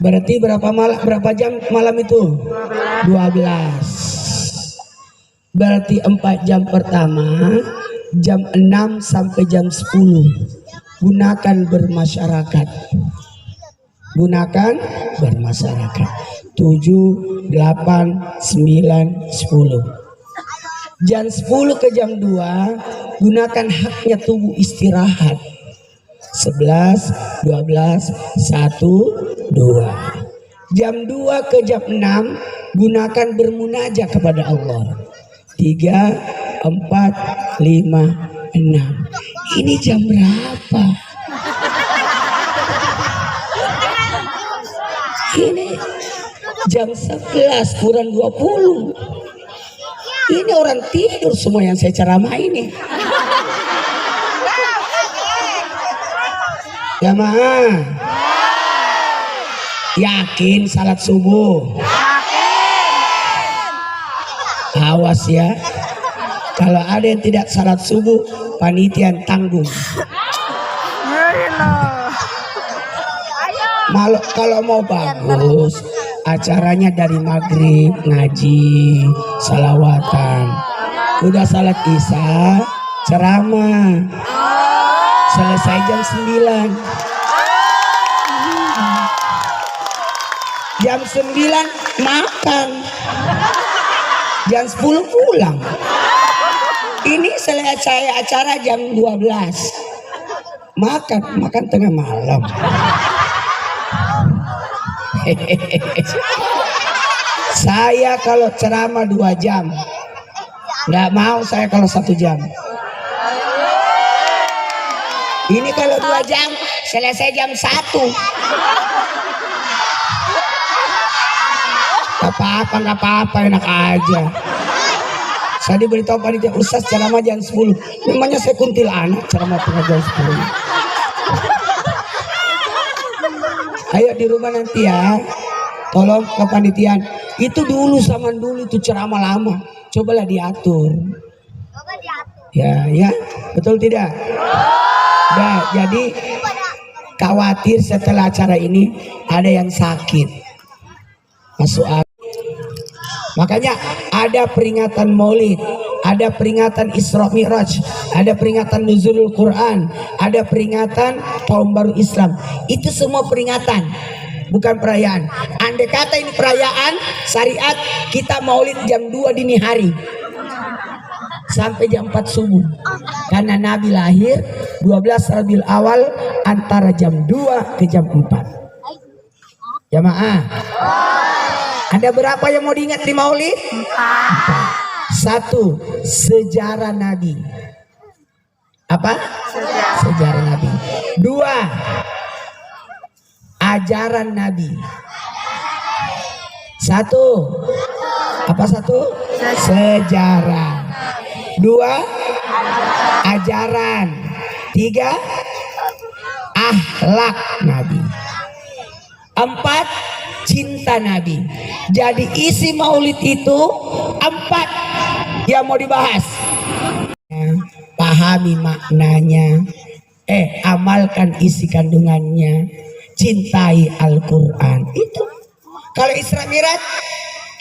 Berarti berapa jam malam itu? 12. Berarti 4 jam pertama, jam 6 sampai jam 10 gunakan bermasyarakat. Gunakan bermasyarakat. 7, 8, 9, 10. Jam 10 ke jam 2 gunakan haknya tubuh istirahat. 11, 12, 1, 2. Jam 2 ke jam 6 gunakan bermunajat kepada Allah. 3, 4, 5, 6. Ini jam berapa? Ini jam 11 kurang 20. Ini orang tidur semua yang saya ceramah ini. Jamaah, yakin salat subuh? Awas ya, kalau ada yang tidak salat subuh, panitia tanggung. Kalau mau bagus, acaranya dari maghrib ngaji, salawatan. Udah salat isya, ceramah. Selesai jam 9. Jam 9 makan. Jam 10 pulang. Ini selesai acara jam 12. Makan tengah malam. Saya kalau ceramah 2 jam, nggak mau saya kalau 1 jam. Ini kalau 2 jam selesai jam 1. Nggak apa-apa, enak aja. Saya diberitahu panitia, Ustaz ceramah jam 10. Memangnya saya kuntilanak ceramah tengah jam 10. Ayo di rumah nanti ya, tolong kepanitiaan itu dulu zaman dulu itu ceramah lama, cobalah diatur. Ya, betul tidak? Nah, jadi khawatir setelah acara ini ada yang sakit. Masuk akal. Makanya ada peringatan Maulid, ada peringatan Isra Mi'raj, ada peringatan Nuzulul Quran, ada peringatan Tahun Baru Islam. Itu semua peringatan, bukan perayaan. Andai kata ini perayaan syariat, kita Maulid jam 2 dini hari sampai jam 4 subuh. Karena Nabi lahir 12 Rabiul Awal antara jam 2 ke jam 4. Jamaah, ada berapa yang mau diingat di Maulid? 1. Sejarah Nabi. Apa? Sejarah Nabi. 2. Ajaran Nabi. 1. Apa 1? Sejarah. 2. Ajaran. 3. Akhlak Nabi. 4. Cinta Nabi. Jadi isi Maulid itu 4 yang mau dibahas. Pahami maknanya, amalkan isi kandungannya, cintai Al-Quran. Itu kalau Isra Mi'raj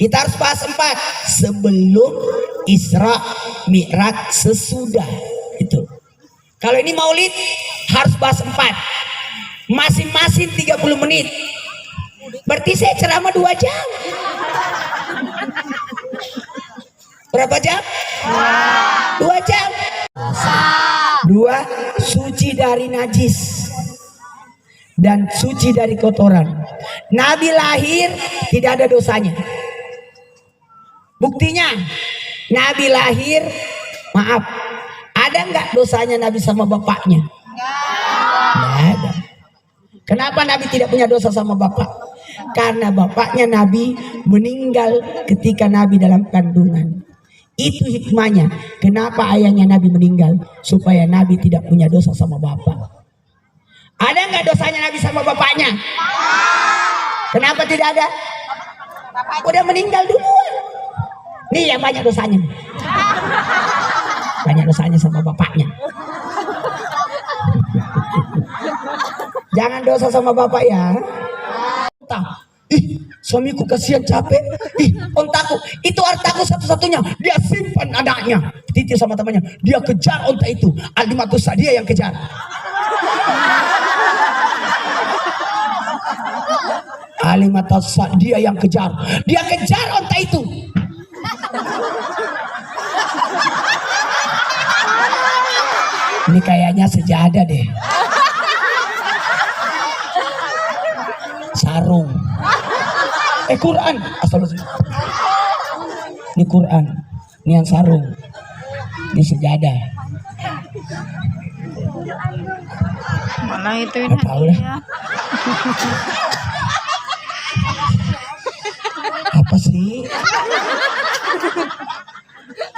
kita harus bahas 4. Sebelum Isra Mi'raj, sesudah itu. Kalau ini Maulid harus bahas 4, masing-masing 30 menit. Berarti saya ceramah 2 jam. Berapa jam? 2 jam. 2. Suci dari najis dan suci dari kotoran. Nabi lahir tidak ada dosanya. Buktinya Nabi lahir, maaf, ada nggak dosanya Nabi sama bapaknya? Nggak ada. Kenapa Nabi tidak punya dosa sama bapak? Karena bapaknya Nabi meninggal ketika Nabi dalam kandungan. Itu hikmahnya. Kenapa ayahnya Nabi meninggal? Supaya Nabi tidak punya dosa sama bapak. Ada nggak dosanya Nabi sama bapaknya? Kenapa tidak ada? Udah meninggal duluan. Nih yang banyak dosanya. Banyak dosanya sama bapaknya. Jangan dosa sama bapak ya. onta. Ih, suamiku kasihan capek. Ih, ontaku, itu hartaku satu-satunya. Dia simpan anaknya. Titip sama temannya. Dia kejar onta itu. Alimatus Sadia yang kejar. Alimatus Sadia yang kejar. Dia kejar onta itu. Ini kayaknya sejadah deh. Sarung. Quran. Ini Quran. Ini yang sarung. Ini sejadah. Mana itu ini? Tahu lah. Apa sih?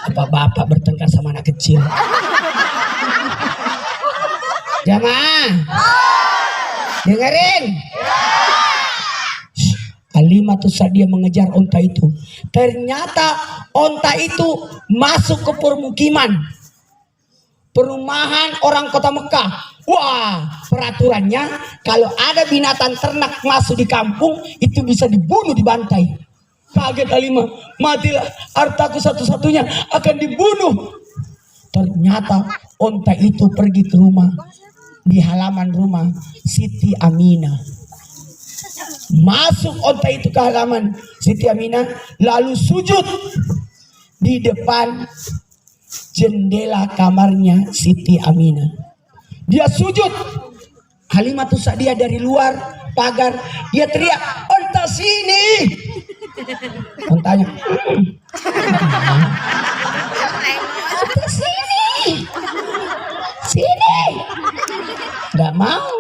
Apa bapak bertengkar sama anak kecil? Jamaah, dengerin. Alimatus Sadia mengejar onta itu. Ternyata onta itu masuk ke perumahan orang kota Mekah. Wah, peraturannya kalau ada binatang ternak masuk di kampung itu bisa dibunuh, dibantai. Kaget Alimah, matilah, hartaku satu-satunya akan dibunuh. Ternyata onta itu pergi ke rumah, di halaman rumah Siti Aminah. Masuk onta itu ke halaman Siti Aminah, lalu sujud di depan jendela kamarnya Siti Aminah. Dia sujud. Halimatus Sadia dari luar pagar, dia teriak, onta sini. Ontanya, onta sini, sini. Gak mau.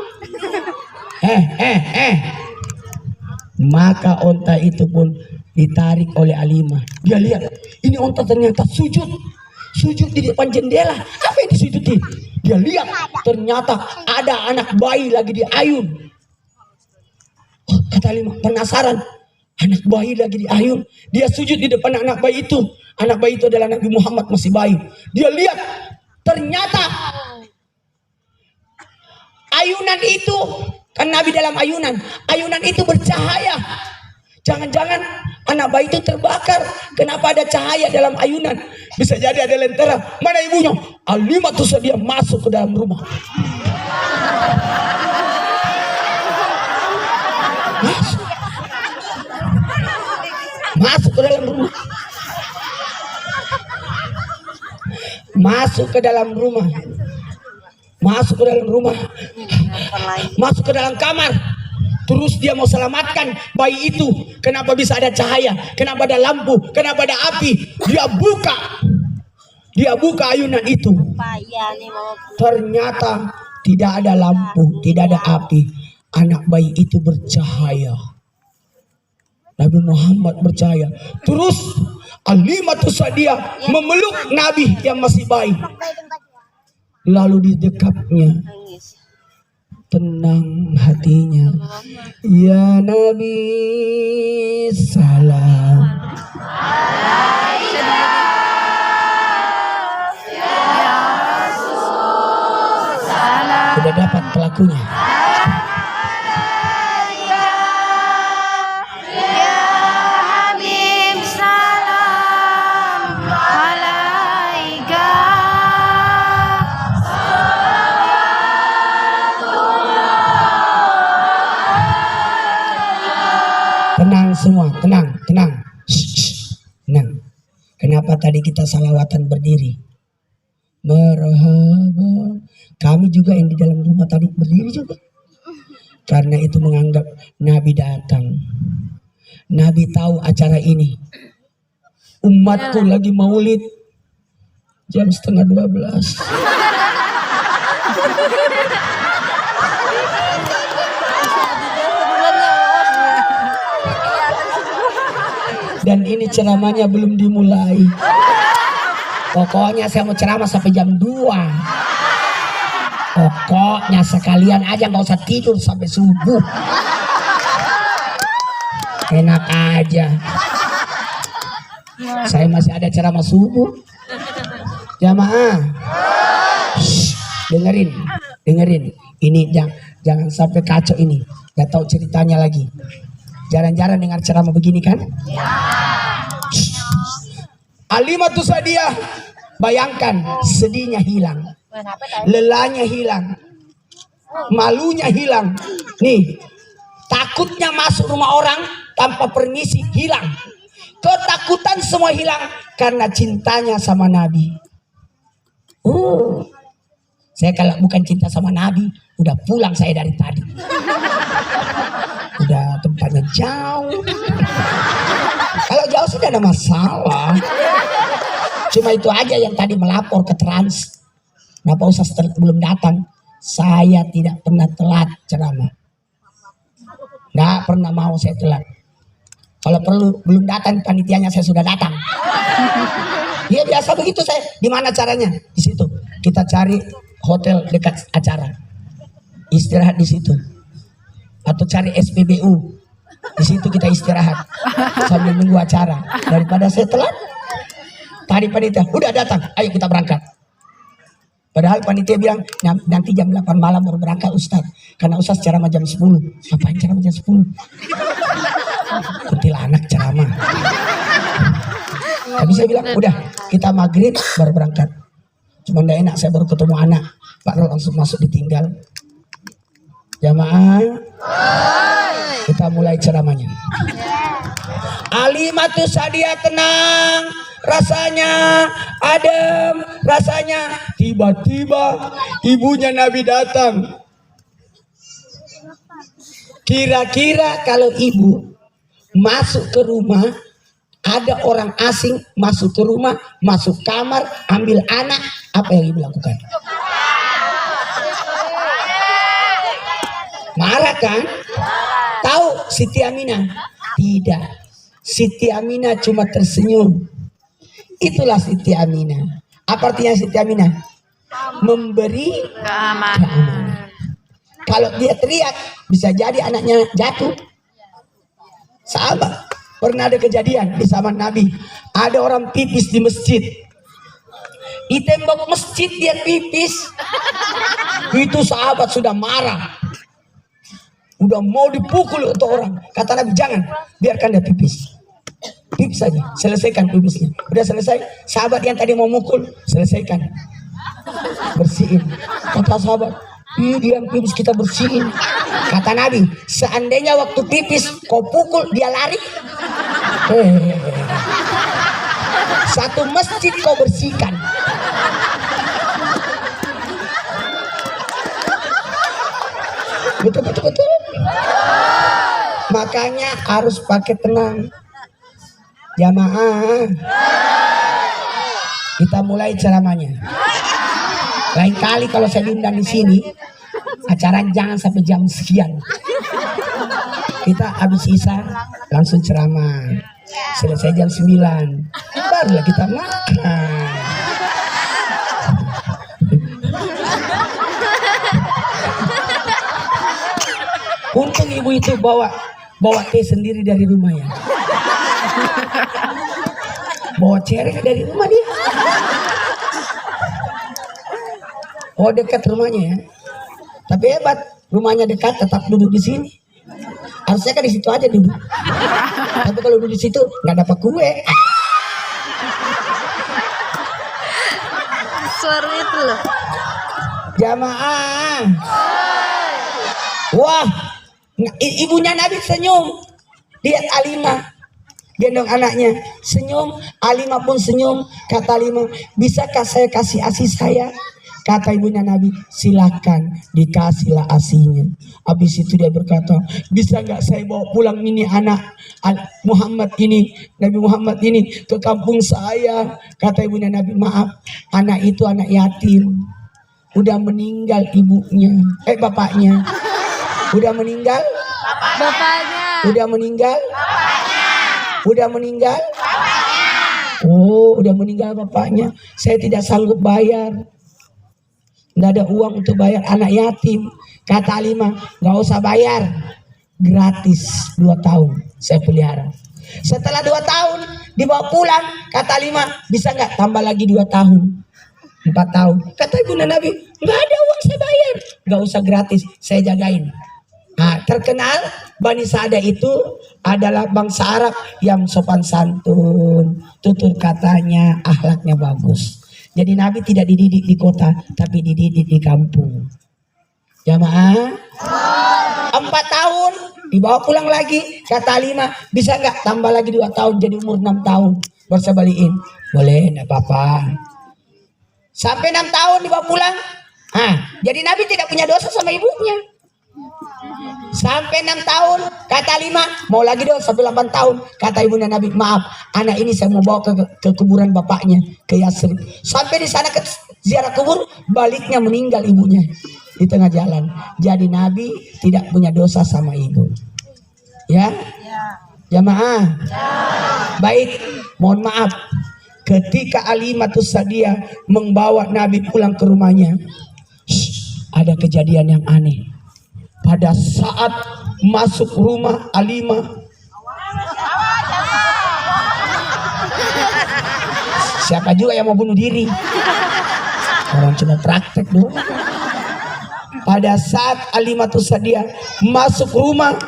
Maka onta itu pun ditarik oleh Alimah. Dia lihat, ini onta ternyata sujud di depan jendela. Apa yang disujudi? Dia lihat, ternyata ada anak bayi lagi diayun. Oh, kata Alimah, penasaran, anak bayi lagi diayun. Dia sujud di depan anak bayi itu. Anak bayi itu adalah Nabi Muhammad, masih bayi. Dia lihat, ternyata ayunan itu, kan Nabi dalam ayunan itu bercahaya. Jangan-jangan anak bayi itu terbakar. Kenapa ada cahaya dalam ayunan? Bisa jadi ada lentera. Mana ibunya? Alimatus Sadia masuk ke dalam rumah. Masuk ke dalam rumah. Masuk ke dalam rumah. Masuk ke dalam rumah. Masuk ke dalam kamar. Terus dia mau selamatkan bayi itu. Kenapa bisa ada cahaya? Kenapa ada lampu? Kenapa ada api? Dia buka ayunan itu. Ternyata tidak ada lampu, tidak ada api. Anak bayi itu bercahaya. Nabi Muhammad bercahaya. Terus Alimatus Sadia memeluk Nabi yang masih bayi. Lalu di dekatnya, tenang hatinya. Ya Nabi, salam. Sudah dapat pelakunya. Tenang semua, tenang. Tenang. Kenapa tadi kita salawatan berdiri? Marhaba. Kami juga yang di dalam rumah tadi berdiri juga. Karena itu menganggap Nabi datang. Nabi tahu acara ini. Umatku lagi maulid jam 11:30. Dan ini ceramahnya belum dimulai. Pokoknya saya mau ceramah sampai jam 2. Pokoknya sekalian aja, nggak usah tidur sampai subuh. Enak aja. Saya masih ada ceramah subuh. Jamaah, dengerin. Ini jangan sampai kacau ini. Gak tahu ceritanya lagi. Jarang-jarang dengar ceramah begini kan? Alimatus Sa'diyah, bayangkan sedihnya hilang, lelahnya hilang, malunya hilang. Nih, takutnya masuk rumah orang tanpa permisi hilang. Ketakutan semua hilang karena cintanya sama Nabi. Saya kalau bukan cinta sama Nabi, udah pulang saya dari tadi. Udah tempatnya jauh. Kalau jauh sih tidak ada masalah. Cuma itu aja yang tadi melapor ke Trans. Kenapa Ustaz belum datang? Saya tidak pernah telat ceramah. Nggak pernah mau saya telat. Kalau perlu belum datang panitianya saya sudah datang. Iya biasa begitu saya. Di mana caranya? Di situ. Kita cari hotel dekat acara. Istirahat di situ. Atau cari SPBU. Di situ kita istirahat sambil nunggu acara. Daripada saya telat. Tadi panitia udah datang, ayo kita berangkat. Padahal panitia bilang nanti jam 8 malam baru berangkat Ustaz. Karena Ustaz ceramah jam 10. Ngapain ceramah jam 10? Kuntilanak ceramah. Tapi saya bilang udah kita maghrib baru berangkat. Cuma gak enak saya baru ketemu anak. Pak Rol langsung masuk ditinggal. Jamaah, kita mulai ceramahnya. Alimatus Sa'diyah tenang, rasanya adem, rasanya tiba-tiba ibunya Nabi datang. Kira-kira kalau ibu masuk ke rumah, ada orang asing masuk ke rumah, masuk kamar, ambil anak, apa yang ibu lakukan? Marah kan? Tahu Siti Aminah? Tidak. Siti Aminah cuma tersenyum. Itulah Siti Aminah. Apa artinya Siti Aminah? Memberi keamanan. Kalau dia teriak, bisa jadi anaknya jatuh. Sahabat, pernah ada kejadian di zaman Nabi. Ada orang pipis di masjid. Di tembok masjid dia pipis. Itu sahabat sudah marah. Udah mau dipukul untuk orang. Kata Nabi jangan, biarkan dia pipis. Pipis saja, selesaikan pipisnya. Udah selesai, sahabat yang tadi mau mukul, selesaikan. Bersihin. Kata sahabat, dia yang pipis kita bersihin. Kata Nabi, seandainya waktu pipis kau pukul dia lari. Satu masjid kau bersihkan. Betul. Makanya harus pakai tenang. Jamaah. Kita mulai ceramahnya. Lain kali kalau saya diundang di sini, acara jangan sampai jam sekian. Kita habis isya langsung ceramah. Selesai jam 9. Barulah kita makan. Untung ibu itu bawa teh sendiri dari rumah ya. Bawa cerek dari rumah dia. Oh dekat rumahnya ya. Tapi hebat, rumahnya dekat tetap duduk di sini. Harusnya kan di situ aja duduk. Tapi kalau duduk di situ nggak dapat kue. Suara itu loh. Jamaah. Wah. Ibunya Nabi senyum, lihat Alimah gendong anaknya senyum, Alimah pun senyum. Kata Alimah, bisakah saya kasih ASI saya? Kata ibunya Nabi, silakan dikasihlah ASInya. Habis itu dia berkata, bisa nggak saya bawa pulang ini anak Muhammad ini, Nabi Muhammad ini ke kampung saya? Kata ibunya Nabi, maaf, anak itu anak yatim, udah meninggal ibunya, bapaknya. Udah meninggal? Bapaknya. Udah meninggal? Bapaknya. Udah meninggal? Bapaknya. Oh, udah meninggal bapaknya. Saya tidak sanggup bayar. Nggak ada uang untuk bayar anak yatim. Kata Alimah, nggak usah bayar. Gratis 2 tahun saya pelihara. Setelah 2 tahun dibawa pulang. Kata Alimah, bisa nggak tambah lagi 2 tahun? 4 tahun. Kata ibu Nabi, nggak ada uang saya bayar. Nggak usah gratis, saya jagain. Nah, terkenal Bani Sa'dah itu adalah bangsa Arab yang sopan santun, tutur katanya, akhlaknya bagus. Jadi Nabi tidak dididik di kota, tapi dididik di kampung. Jamaah, 4 tahun dibawa pulang lagi. Kata Halimah, bisa nggak tambah lagi 2 tahun jadi umur 6 tahun? Bisa balikin? Boleh, enggak apa-apa. Sampai 6 tahun dibawa pulang. Jadi Nabi tidak punya dosa sama ibunya. Sampai 6 tahun, kata Halimah, mau lagi dong sampai 8 tahun. Kata ibunya Nabi, maaf, anak ini saya mau bawa ke kuburan bapaknya, ke Yasrib. Sampai di sana ke ziarah kubur, baliknya meninggal ibunya di tengah jalan. Jadi Nabi tidak punya dosa sama ibu. Ya, jamaah. Baik, mohon maaf. Ketika Halimatus Sa'diyah membawa Nabi pulang ke rumahnya, ada kejadian yang aneh. Pada saat masuk rumah Halimah, siapa juga yang mau bunuh diri? Orang cuma praktek doang. Pada saat Halimatus Sa'diyah masuk rumah,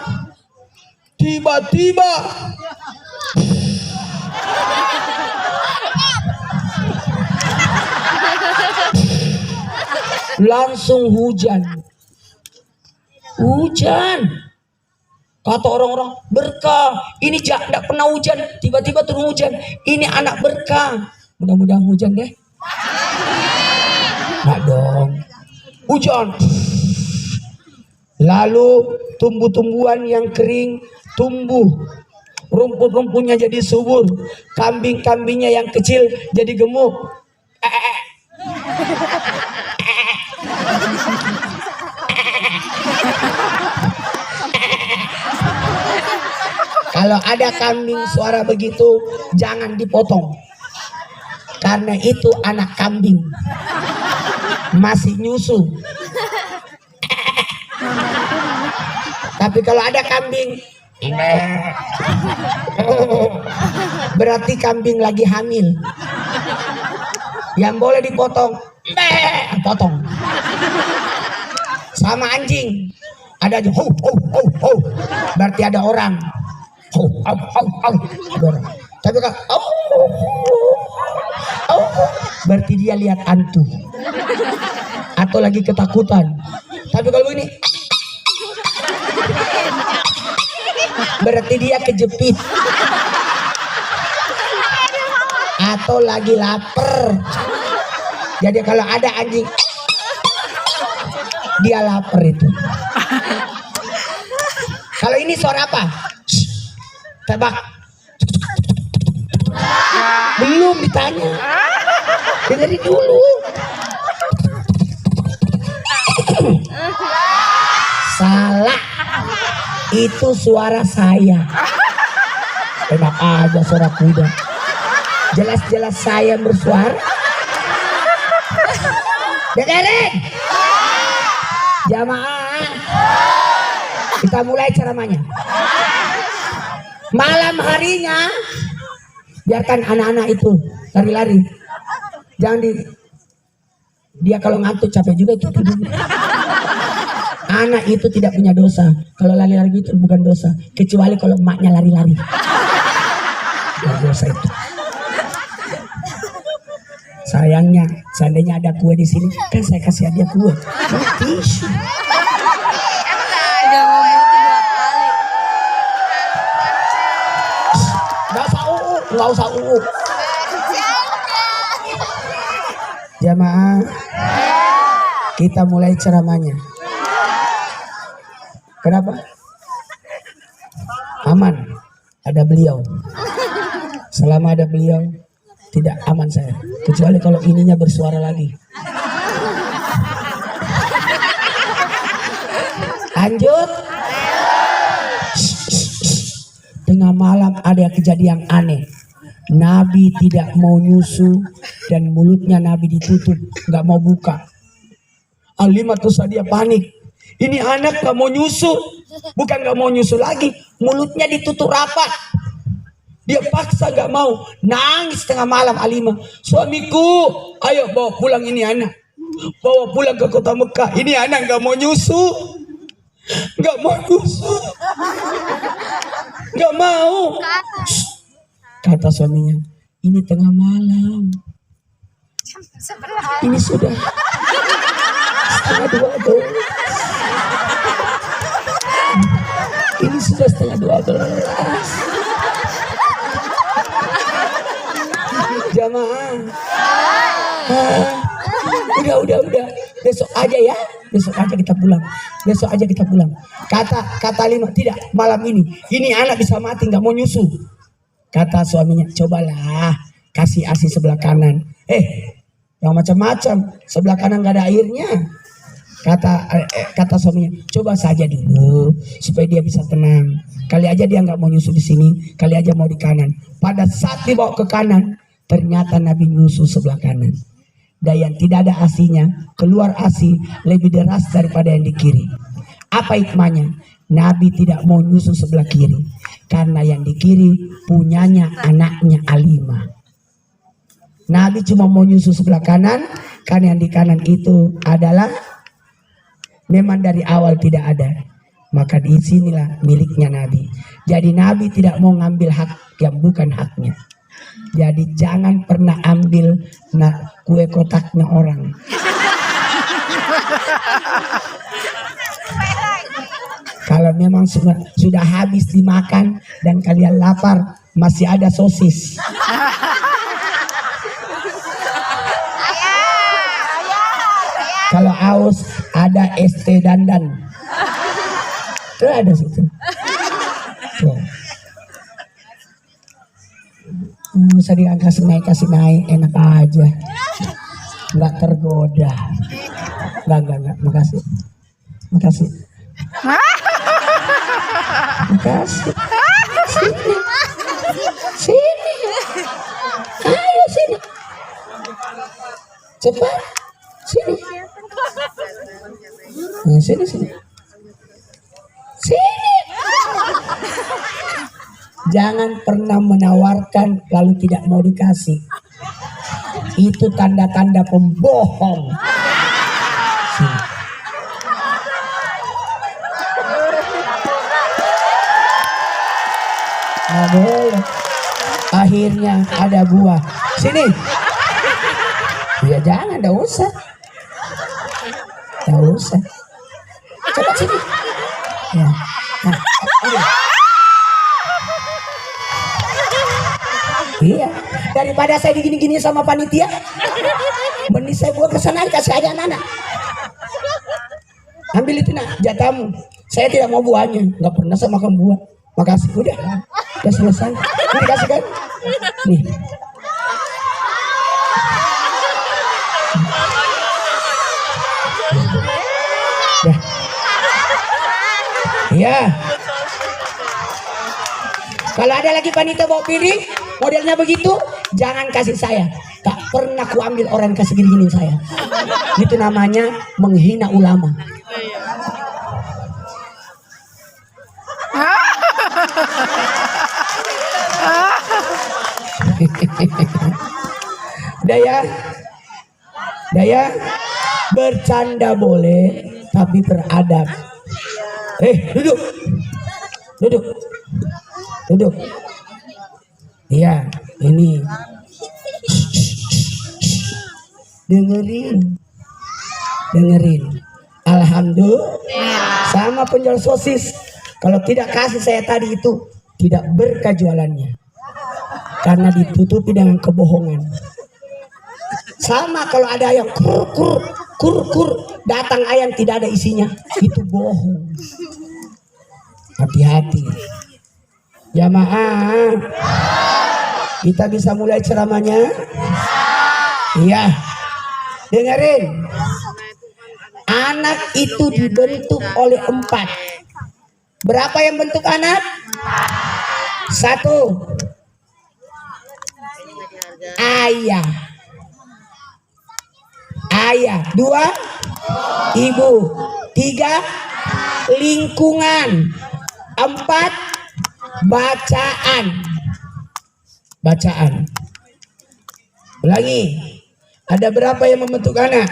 tiba-tiba langsung hujan. Kata orang-orang, berkah. Ini tidak pernah hujan, tiba-tiba turun hujan. Ini anak berkah. Mudah-mudahan hujan deh. Nggak dong. Hujan. Lalu tumbuh-tumbuhan yang kering tumbuh. Rumput-rumputnya jadi subur. Kambing-kambingnya yang kecil jadi gemuk. Kalau ada kambing suara begitu, jangan dipotong. Karena itu anak kambing. Masih nyusu. Tapi kalau ada kambing, berarti kambing lagi hamil. Yang boleh dipotong, potong. Sama anjing, ada aja, berarti ada orang. Tapi kan, berarti dia lihat hantu atau lagi ketakutan. Tapi kalau ini, berarti dia kejepit atau lagi lapar. Jadi kalau ada anjing, dia lapar itu. Kalau ini suara apa? Tebak. Belum ditanya. Dengerin dulu. Salah. Itu suara saya. Enak aja suara kuda. Jelas-jelas saya bersuara. Dengerin. Jamaah. Kita mulai ceramahnya. Malam harinya biarkan anak-anak itu lari-lari. Jangan dia kalau ngantuk capek juga itu tidur. Anak itu tidak punya dosa. Kalau lari-lari itu bukan dosa, kecuali kalau emaknya lari-lari. Dosa itu. Sayangnya, seandainya ada kue di sini, kan saya kasih hadiah kue. Tisu. Nggak usah Jamaah, kita mulai ceramahnya. Kenapa? Aman, ada beliau. Selama ada beliau, tidak aman saya. Kecuali kalau ininya bersuara lagi. Lanjut. Tengah malam ada kejadian aneh. Nabi tidak mau nyusu dan mulutnya Nabi ditutup, nggak mau buka. Halimatus Sa'diyah panik. Ini anak nggak mau nyusu, bukan nggak mau nyusu lagi, mulutnya ditutup rapat. Dia paksa nggak mau, nangis tengah malam Halimah. Suamiku, ayo bawa pulang ini anak, bawa pulang ke kota Mekah. Ini anak nggak mau nyusu. Nggak mau nyusu. Nggak mau. Kata suaminya, ini tengah malam. Ini sudah setengah 12. Ini sudah setengah 12. Jamaah. Udah. Besok aja ya. Besok aja kita pulang. Kata Lino, tidak, malam ini. Ini anak bisa mati, nggak mau nyusu. Kata suaminya, cobalah kasih ASI sebelah kanan. Yang macam-macam, sebelah kanan nggak ada airnya. Kata suaminya, coba saja dulu supaya dia bisa tenang. Kali aja dia nggak mau nyusu di sini, kali aja mau di kanan. Pada saat dibawa ke kanan, ternyata Nabi nyusu sebelah kanan. Dan yang tidak ada ASInya, keluar ASI lebih deras daripada yang di kiri. Apa hikmahnya? Nabi tidak mau nyusu sebelah kiri, karena yang di kiri punyanya anaknya Alimah. Nabi cuma mau nyusu sebelah kanan, karena yang di kanan itu adalah memang dari awal tidak ada. Maka di sinilah miliknya Nabi. Jadi Nabi tidak mau ngambil hak yang bukan haknya. Jadi jangan pernah ambil kue kotaknya orang. Kalau memang sudah habis dimakan dan kalian lapar, masih ada sosis. Kalau haus ada ST dandan. Tuh ada situ. Tuh. Usah kasih naik, enak aja, nggak tergoda. Nggak, makasih. Sini, ayo sini, cepat, sini, sini. Jangan pernah menawarkan kalau tidak mau dikasih. Itu tanda-tanda pembohong. Sini. Nggak boleh. Akhirnya ada buah. Sini. Ya jangan, nggak usah. Coba sini. Ya. Nah, udah. Iya, daripada saya digini-gini sama panitia, mending saya buat kesana kasih aja anak-anak. Ambil itu nak, jatahmu. Saya tidak mau buahnya, nggak pernah saya makan buah. Makasih, udah selesai. Ini dikasih kan? Nih. Dah. Iya. Kalau ada lagi panitia bawa piring modelnya begitu, jangan kasih saya. Tak pernah ku ambil orang kasih gini-gini saya. Itu namanya menghina ulama. Daya bercanda boleh, tapi beradab. Duduk. Iya, ini. Dengerin. Alhamdulillah. Sama penjual sosis. Kalau tidak kasih saya tadi itu, tidak berkah jualannya. Karena ditutupi dengan kebohongan. Sama kalau ada ayam kur, datang ayam tidak ada isinya, itu bohong. Hati-hati. Jamaah, kita bisa mulai ceramahnya? Iya. Dengerin. Anak itu dibentuk oleh 4. Berapa yang bentuk anak? 1. Ayah. 2. Ibu. 3. Lingkungan. 4. Bacaan. Ulangi. Ada berapa yang membentuk anak?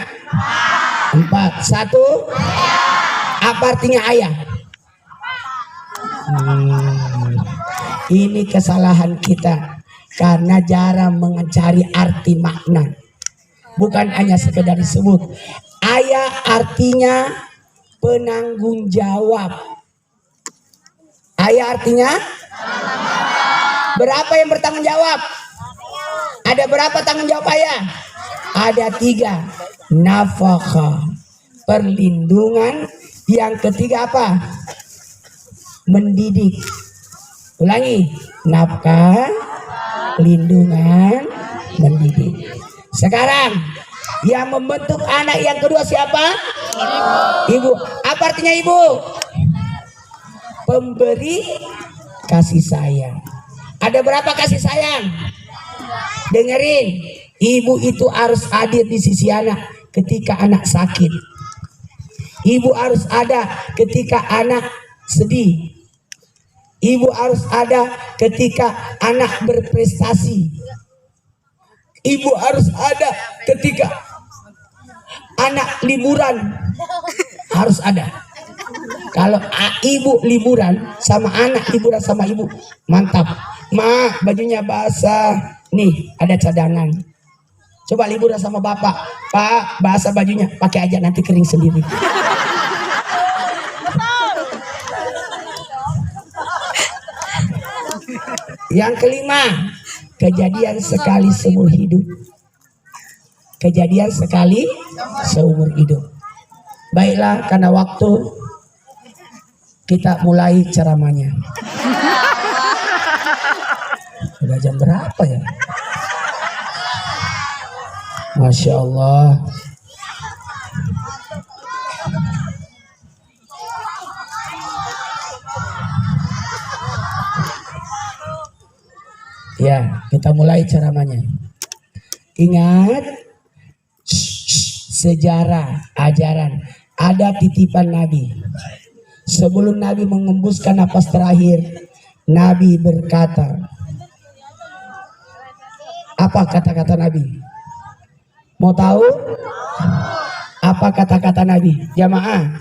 4. 1. Apa artinya ayah? Ini kesalahan kita karena jarang mencari arti makna. Bukan hanya sekedar disebut. Ayah artinya penanggung jawab. Ayah artinya berapa yang bertanggung jawab? Ada berapa tanggung jawab ayah? Ada 3. Nafkah, perlindungan. Yang ketiga apa? Mendidik. Ulangi, nafkah, lindungan, mendidik. Sekarang yang membentuk anak yang kedua siapa? Ibu. Apa artinya ibu? Pemberi kasih sayang. Ada berapa kasih sayang? Dengerin, ibu itu harus hadir di sisi anak ketika anak sakit. Ibu harus ada ketika anak sedih. Ibu harus ada ketika anak berprestasi. Ibu harus ada ketika anak liburan. Harus ada. Kalau ibu liburan sama anak liburan sama ibu, mantap. Ma, bajunya basah. Nih, ada cadangan. Coba liburan sama bapak. Pak, basah bajunya. Pakai aja nanti kering sendiri. Yang kelima, kejadian sekali seumur hidup. Kejadian sekali seumur hidup. Baiklah, karena waktu kita mulai ceramahnya. Udah jam berapa ya? Masya Allah. Ya, kita mulai ceramahnya. Ingat, sejarah, ajaran, ada titipan Nabi. Sebelum Nabi mengembuskan napas terakhir, Nabi berkata, apa kata-kata Nabi? Mau tahu? Apa kata-kata Nabi? Jamaah.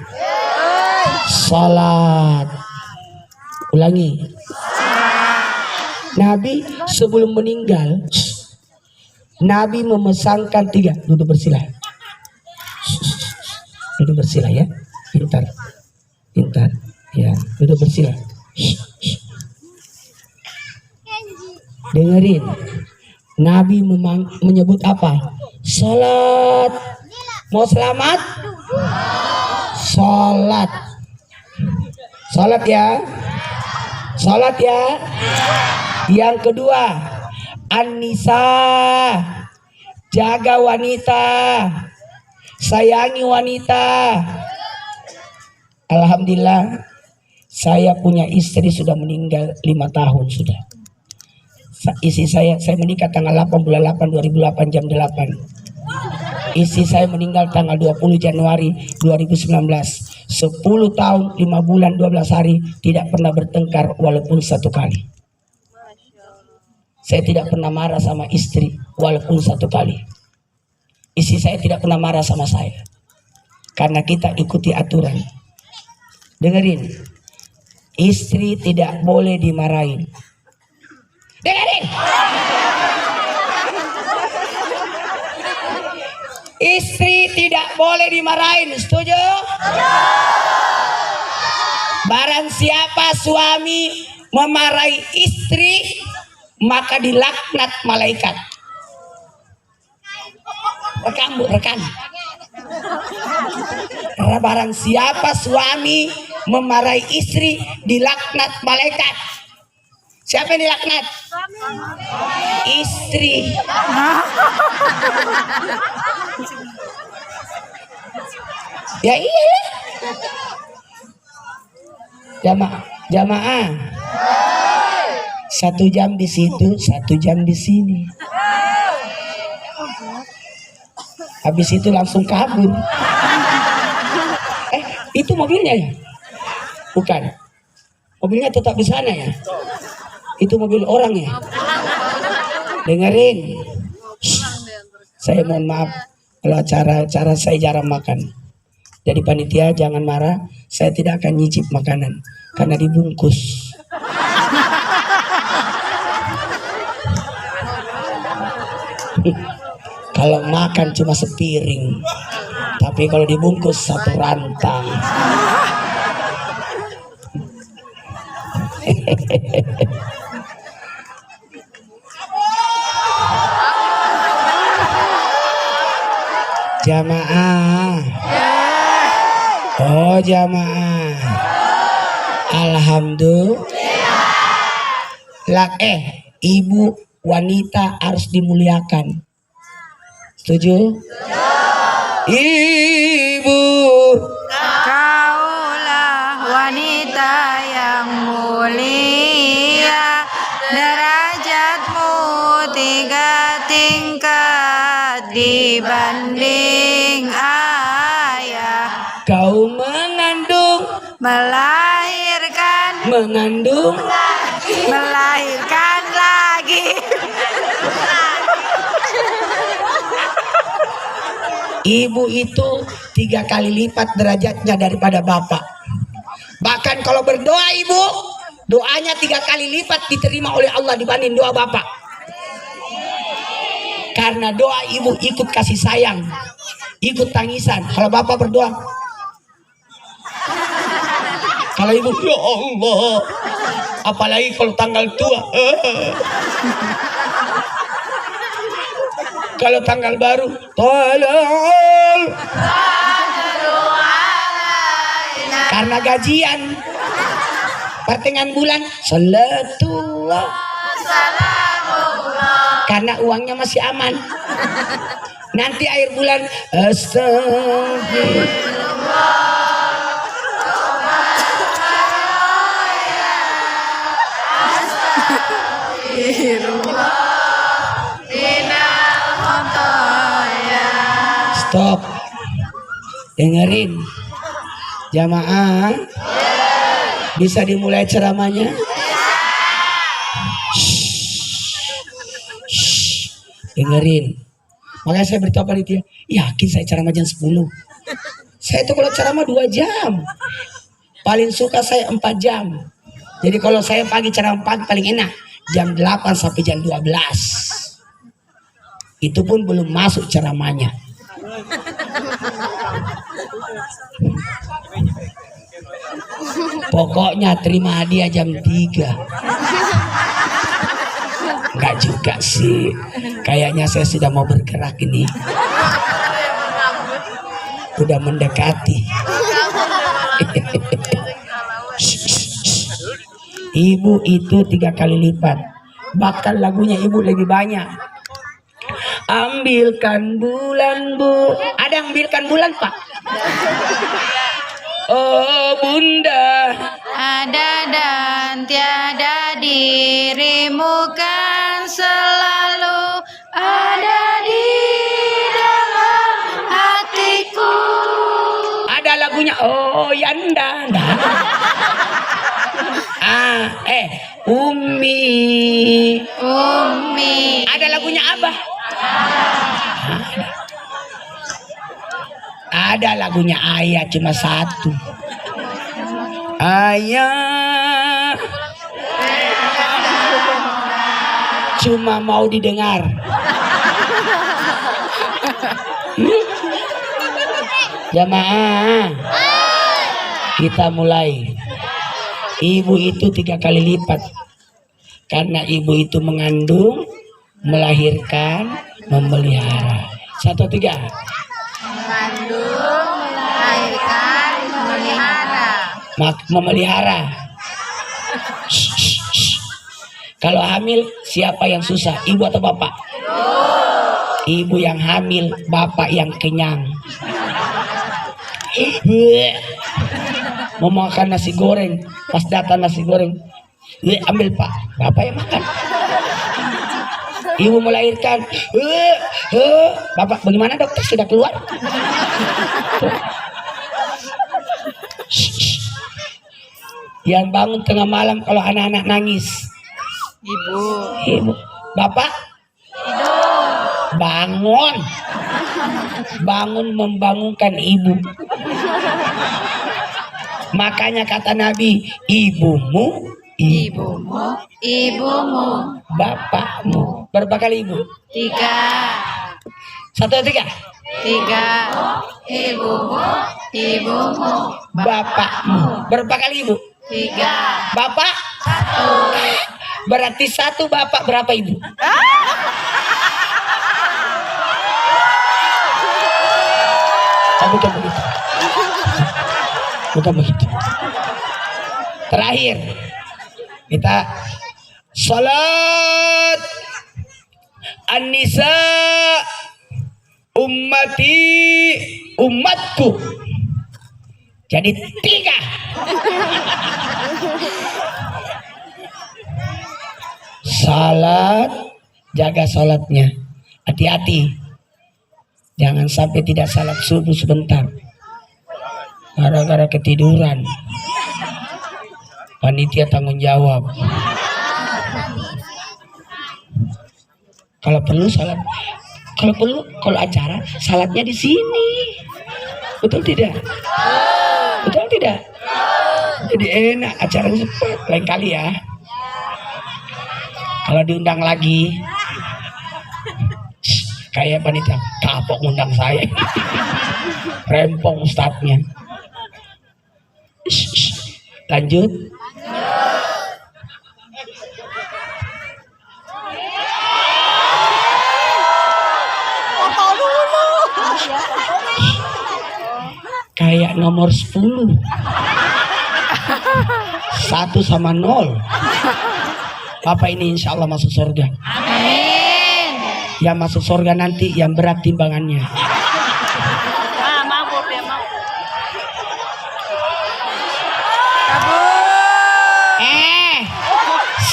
Salat. Ulangi. Nabi sebelum meninggal, Nabi memesankan 3. Duduk bersila. Duduk bersila ya. Pintar. Pintar. Ya, duduk bersila. Dengerin. Nabi menyebut apa? Salat. Mau selamat? Salat. Salat ya. Salat ya. Yang kedua, An-Nisa, jaga wanita, sayangi wanita. Alhamdulillah, saya punya istri sudah meninggal 5 tahun sudah. Istri saya menikah tanggal 8 bulan 8 2008 jam 8. Istri saya meninggal tanggal 20 Januari 2019. 10 tahun 5 bulan 12 hari tidak pernah bertengkar walaupun 1 kali. Saya tidak pernah marah sama istri walaupun 1 kali. Istri saya tidak pernah marah sama saya. Karena kita ikuti aturan. Dengerin. Istri tidak boleh dimarahin. Dengerin. Istri tidak boleh dimarahin. Setuju? Barang siapa suami memarahi istri, maka dilaknat malaikat. Rekan. Karena barang siapa suami memarahi istri, dilaknat malaikat. Siapa yang dilaknat? Istri. Ya iya. Jamaah. 1 jam di situ, 1 jam di sini. Habis itu langsung kabur. Itu mobilnya ya? Bukan. Mobilnya tetap di sana ya? Itu mobil orang ya? Dengerin. Saya mohon maaf kalau cara saya jarang makan. Jadi panitia jangan marah. saya tidak akan nyicip makanan karena dibungkus. Kalau makan cuma sepiring, tapi kalau dibungkus satu rantang. Jamaah. Oh jamaah. Alhamdulillah. Ibu wanita harus dimuliakan. Setuju? Ibu. Kaulah wanita yang mulia, derajatmu 3 tingkat dibanding ayah. Kau mengandung, Melahirkan, mengandung, melahirkan lagi. ibu itu 3 kali lipat derajatnya daripada bapak. Bahkan kalau berdoa ibu, doanya 3 kali lipat diterima oleh Allah dibanding doa bapak. Karena doa ibu ikut kasih sayang, ikut tangisan. Kalau bapak berdoa, kalau ibu, ya Allah, apalagi kalau tanggal tua. Kalau tanggal baru, tolong. Karena gajian, pertengahan bulan, salatullah. Karena uangnya masih aman. Nanti akhir bulan, astagfirullah. Stop. Dengerin. Jamaah. Bisa dimulai ceramahnya? Dengerin. Makanya saya beritahu panitia, yakin saya ceramah jam 10. Saya tuh kalau ceramah 2 jam. Paling suka saya 4 jam. Jadi kalau saya pagi ceramah pagi paling enak jam 8 sampai jam 12. Itu pun belum masuk ceramahnya. Pokoknya terima hadiah jam 3. Enggak juga sih. Kayaknya saya sudah mau bergerak ini. Udah mendekati. Ibu itu 3 kali lipat. Bahkan lagunya ibu lebih banyak. Ambilkan bulan bu. Ada ambilkan bulan pak? Oh bunda. Ada dan tiada, dirimu kan selalu ada di dalam hatiku. Ada lagunya oh yanda. Umi. Ada lagunya Abah. Ada lagunya Ayah cuma 1. Ayah cuma mau didengar. Jamaah, kita mulai. Ibu itu 3 kali lipat. Karena ibu itu mengandung, melahirkan, memelihara. 1, 3. Mengandung, melahirkan, memelihara. Memelihara. Kalau hamil siapa yang susah? Ibu atau bapak? Ibu yang hamil, bapak yang kenyang. Mau makan nasi goreng, pas datang nasi goreng, ambil pak, bapak yang makan. Ibu melahirkan, bapak bagaimana dokter sudah keluar? Yang bangun tengah malam kalau anak-anak nangis, ibu. Bapak bangun membangunkan ibu. Makanya kata Nabi, ibumu, Ibumu, ibumu. bapakmu. Berapa kali ibu? 3. 1, 2, 3. 3. Ibumu, ibumu. Bapakmu. Berapa kali ibu? 3. Bapak? 1. Berarti 1 bapak, berapa ibu? Bukan begitu. Bukan begitu. Terakhir kita salat an-nisa ummati umatku. Jadi 3. Salat, jaga salatnya. Hati-hati. Jangan sampai tidak salat subuh sebentar. Gara-gara ketiduran. Panitia tanggung jawab. Kalau perlu salat, kalau acara salatnya di sini. Betul tidak? Betul tidak? Jadi enak acaranya cepat. Lain kali ya. Kalau diundang lagi, kayak panitia kapok ngundang saya. Rempong ustadznya. Lanjut. Kayak nomor 10. 1-0. Bapak ini insya Allah masuk surga. Amin. Yang masuk surga nanti yang berat timbangannya.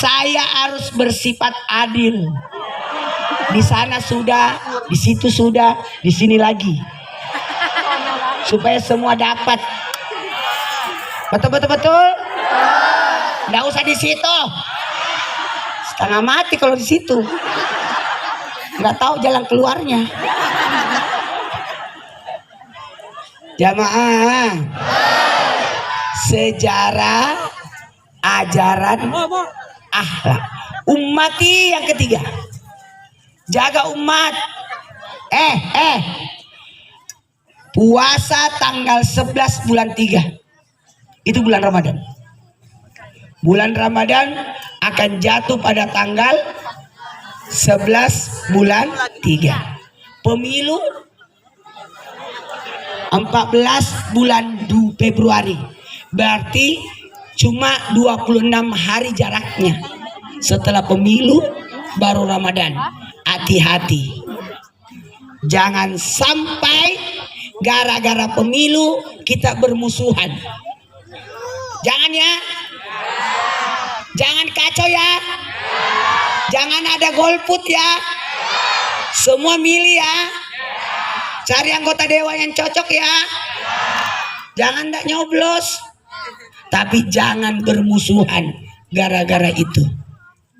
Saya harus bersifat adil. Di sana sudah, di situ sudah, di sini lagi. Supaya semua dapat. Betul. Nggak usah di situ. Setengah mati kalau di situ. Nggak tahu jalan keluarnya. Jamaah. Sejarah, ajaran, akhlak. Ummati yang ketiga. Jaga umat. Puasa tanggal 11 bulan 3. Itu bulan Ramadan. Bulan Ramadan akan jatuh pada tanggal 11 bulan 3. Pemilu 14 bulan Februari. Berarti cuma 26 hari jaraknya. Setelah pemilu baru Ramadan. Hati-hati. Jangan sampai gara-gara pemilu kita bermusuhan. Jangan ya. Jangan kacau ya. Jangan ada golput ya. Semua milih ya. Cari anggota dewan yang cocok ya. Jangan ndak nyoblos. Tapi jangan bermusuhan gara-gara itu.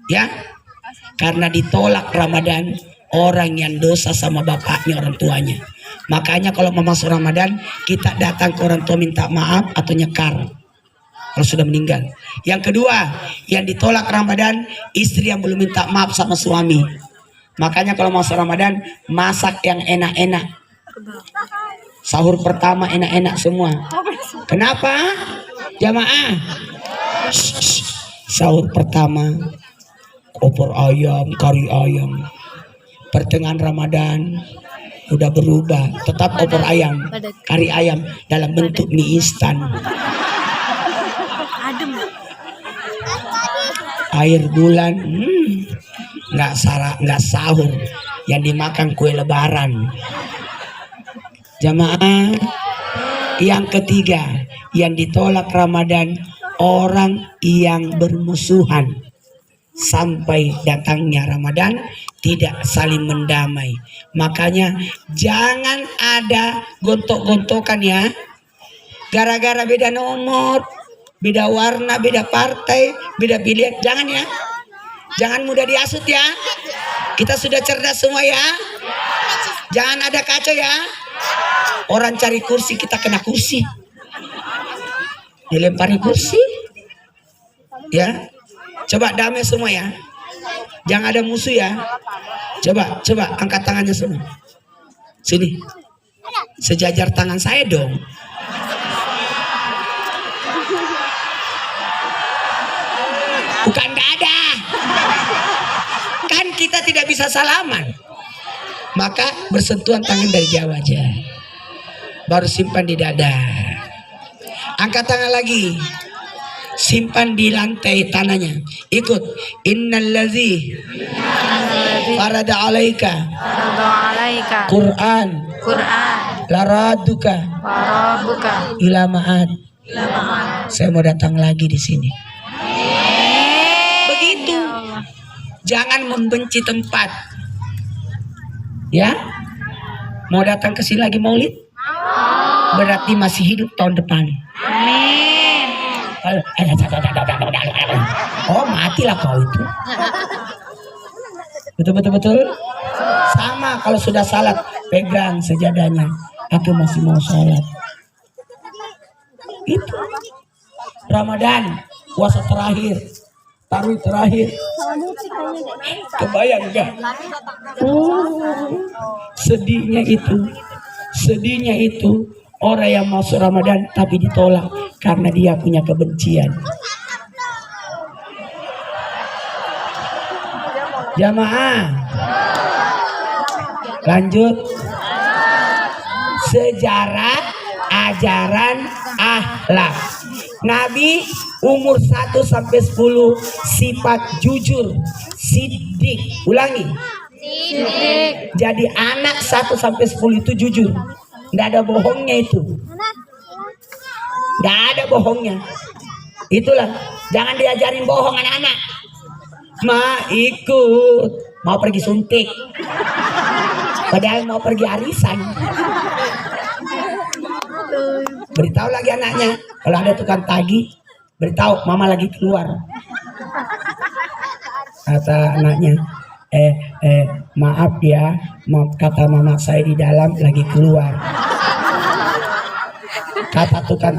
Ya. Karena ditolak Ramadan orang yang dosa sama bapaknya, orang tuanya. Makanya kalau mau masuk Ramadan kita datang ke orang tua minta maaf atau nyekar kalau sudah meninggal. Yang kedua, yang ditolak Ramadan istri yang belum minta maaf sama suami. Makanya kalau masuk Ramadan masak yang enak-enak. Sahur pertama enak-enak semua. Kenapa? Jamaah. Sahur pertama opor ayam, kari ayam. Pertengahan Ramadan udah berubah, tetap opor ayam, kari ayam dalam bentuk mie instan. Air bulan, nggak sahur, yang dimakan kue lebaran. Jamaah, yang ketiga, yang ditolak Ramadan orang yang bermusuhan. Sampai datangnya Ramadan tidak saling mendamai. Makanya jangan ada gontok-gontokan ya. Gara-gara beda nomor, beda warna, beda partai, beda pilihan. Jangan ya. Jangan mudah dihasut ya. Kita sudah cerdas semua ya. Jangan ada kacau ya. Orang cari kursi, kita kena kursi. dilempari kursi. Ya, coba damai semua ya. Jangan ada musuh ya. Coba angkat tangannya semua. Sini. Sejajar tangan saya dong. Bukan gak ada. Kan kita tidak bisa salaman. Maka bersentuhan tangan dari jauh aja. Baru simpan di dada. Angkat tangan lagi. Simpan di lantai tanahnya. Ikut. Innallazi farada alaika Quran laraduka Warabuka. ila ma'ad. Saya mau datang lagi di sini. Begitu. Jangan membenci tempat. Ya. Mau datang ke sini lagi maulid? Berarti masih hidup tahun depan. Amin. Oh, matilah kau itu. Betul. Sama kalau sudah salat, pegang sejadahnya. Aku masih mau salat. Itu Ramadan, puasa terakhir, tarawih terakhir. Kebayang gak? Sedihnya itu orang yang masuk Ramadan tapi ditolak karena dia punya kebencian. Jamaah, lanjut. Sejarah ajaran akhlak Nabi umur 1 sampai 10 sifat jujur, sidik. Ulangi. Sidik. Jadi anak 1 sampai 10 itu jujur. Nggak ada bohongnya itu. Nggak ada bohongnya. Itulah. Jangan diajarin bohong anak-anak. Ma ikut. Mau pergi suntik. Padahal mau pergi arisan. Beritahu lagi anaknya. Kalau ada tukang tagih, beritahu mama lagi keluar. Kata anaknya, maaf ya, kata mama saya di dalam lagi keluar. Kata tukang